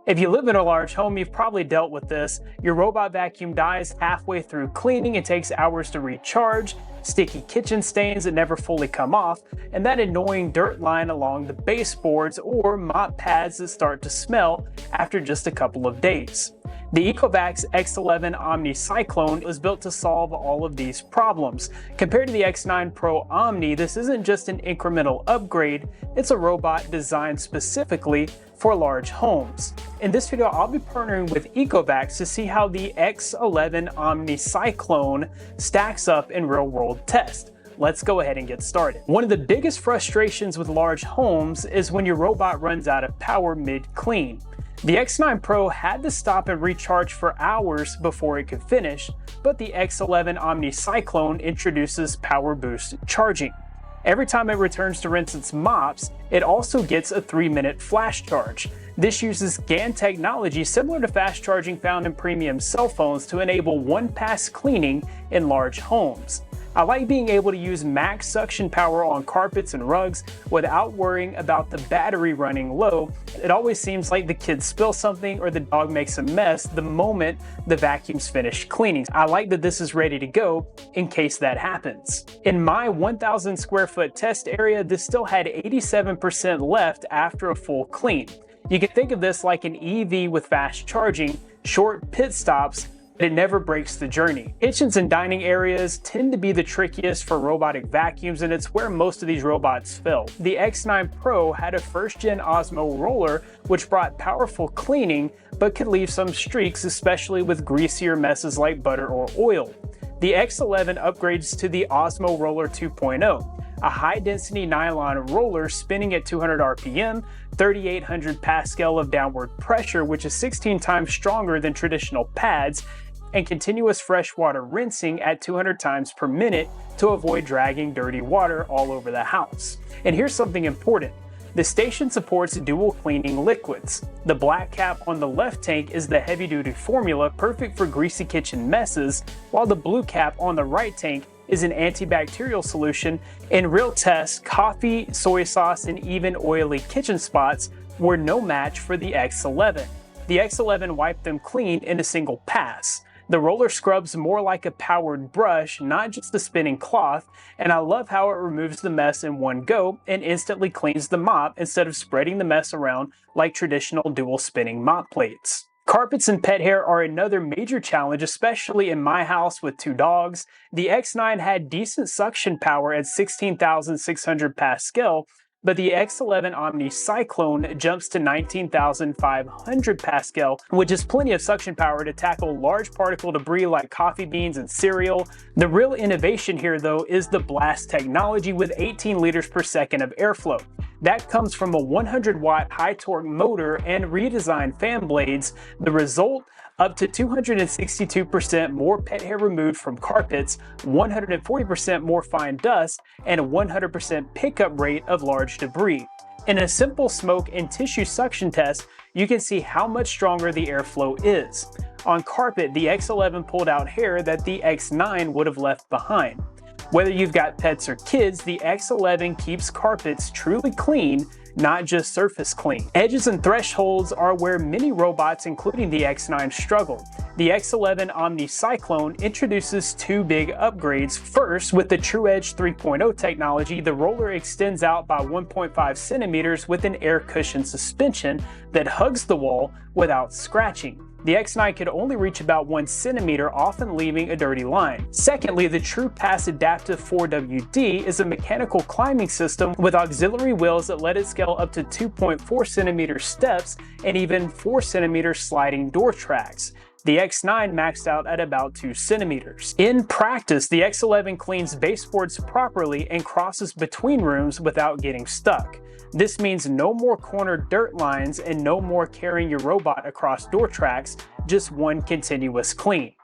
If you live in a large home, you've probably dealt with this. Your robot vacuum dies halfway through cleaning, it takes hours to recharge, sticky kitchen stains that never fully come off, and that annoying dirt line along the baseboards or mop pads that start to smell after just a couple of days. The ECOVACS X11 Omni Cyclone was built to solve all of these problems. Compared to the X9 Pro Omni, this isn't just an incremental upgrade, it's a robot designed specifically for large homes. In this video, I'll be partnering with ECOVACS to see how the X11 OmniCyclone stacks up in real-world tests. Let's go ahead and get started. One of the biggest frustrations with large homes is when your robot runs out of power mid-clean. The X9 Pro had to stop and recharge for hours before it could finish, but the X11 OmniCyclone introduces power boost charging. Every time it returns to rinse its mops, it also gets a 3-minute flash charge. This uses GaN technology similar to fast charging found in premium cell phones to enable one-pass cleaning in large homes. I like being able to use max suction power on carpets and rugs without worrying about the battery running low. It always seems like the kids spill something or the dog makes a mess the moment the vacuum's finished cleaning. I like that this is ready to go in case that happens. In my 1,000 square foot test area, this still had 87% left after a full clean. You can think of this like an EV with fast charging, short pit stops, it never breaks the journey. Kitchens and dining areas tend to be the trickiest for robotic vacuums, and it's where most of these robots fail. The X9 Pro had a first-gen Osmo Roller, which brought powerful cleaning, but could leave some streaks, especially with greasier messes like butter or oil. The X11 upgrades to the Osmo Roller 2.0, a high-density nylon roller spinning at 200 RPM, 3,800 Pascal of downward pressure, which is 16 times stronger than traditional pads, and continuous freshwater rinsing at 200 times per minute to avoid dragging dirty water all over the house. And here's something important. The station supports dual cleaning liquids. The black cap on the left tank is the heavy-duty formula perfect for greasy kitchen messes, while the blue cap on the right tank is an antibacterial solution. In real tests, coffee, soy sauce, and even oily kitchen spots were no match for the X11. The X11 wiped them clean in a single pass. The roller scrubs more like a powered brush, not just a spinning cloth, and I love how it removes the mess in one go and instantly cleans the mop instead of spreading the mess around like traditional dual spinning mop plates. Carpets and pet hair are another major challenge, especially in my house with 2 dogs. The X9 had decent suction power at 16,600 Pascal, but the X11 OmniCyclone jumps to 19,500 Pascal, which is plenty of suction power to tackle large particle debris like coffee beans and cereal. The real innovation here, though, is the blast technology with 18 liters per second of airflow. That comes from a 100-watt high-torque motor and redesigned fan blades. The result? Up to 262% more pet hair removed from carpets, 140% more fine dust, and a 100% pickup rate of large debris. In a simple smoke and tissue suction test, you can see how much stronger the airflow is. On carpet, the X11 pulled out hair that the X9 would have left behind. Whether you've got pets or kids, the X11 keeps carpets truly clean, not just surface clean. Edges and thresholds are where many robots, including the X9, struggle. The X11 OmniCyclone introduces 2 big upgrades. First, with the TrueEdge 3.0 technology, the roller extends out by 1.5 centimeters with an air cushion suspension that hugs the wall without scratching. The X9 could only reach about 1 centimeter, often leaving a dirty line. Secondly, the TruePass Adaptive 4WD is a mechanical climbing system with auxiliary wheels that let it scale up to 2.4 centimeter steps and even 4 centimeter sliding door tracks. The X9 maxed out at about 2 centimeters. In practice, the X11 cleans baseboards properly and crosses between rooms without getting stuck. This means no more corner dirt lines and no more carrying your robot across door tracks, just one continuous clean.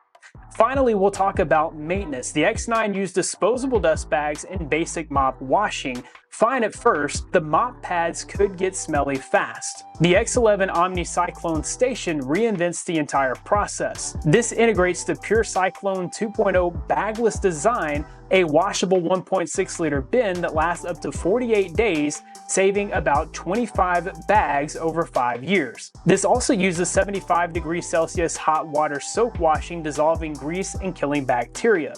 Finally, we'll talk about maintenance. The X9 used disposable dust bags and basic mop washing Fine at first, the mop pads could get smelly fast. The X11 OmniCyclone station reinvents the entire process. This integrates the PureCyclone 2.0 bagless design, a washable 1.6 liter bin that lasts up to 48 days, saving about 25 bags over 5 years. This also uses 75 degrees Celsius hot water soap washing, dissolving grease and killing bacteria.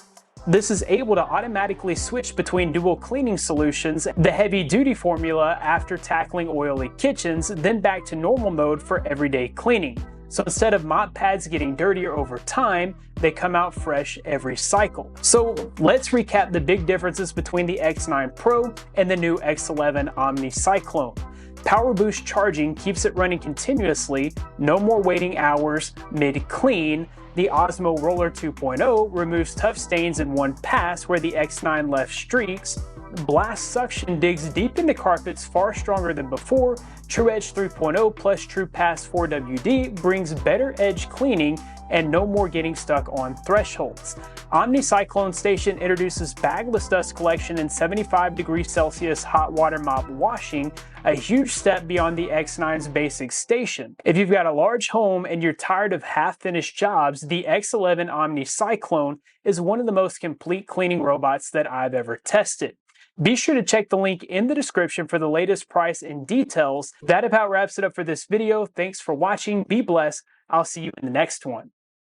This is able to automatically switch between dual cleaning solutions, the heavy-duty formula after tackling oily kitchens, then back to normal mode for everyday cleaning. So instead of mop pads getting dirtier over time, they come out fresh every cycle. So let's recap the big differences between the X9 Pro and the new X11 OmniCyclone. Power boost charging keeps it running continuously, no more waiting hours mid-clean. The Osmo Roller 2.0 removes tough stains in one pass where the X9 left streaks. Blast suction digs deep into carpets far stronger than before. TrueEdge 3.0 plus TruePass 4WD brings better edge cleaning and no more getting stuck on thresholds. OmniCyclone Station introduces bagless dust collection and 75 degrees Celsius hot water mop washing, a huge step beyond the X9's basic station. If you've got a large home and you're tired of half-finished jobs, the X11 OmniCyclone is one of the most complete cleaning robots that I've ever tested. Be sure to check the link in the description for the latest price and details. That about wraps it up for this video. Thanks for watching. Be blessed. I'll see you in the next one.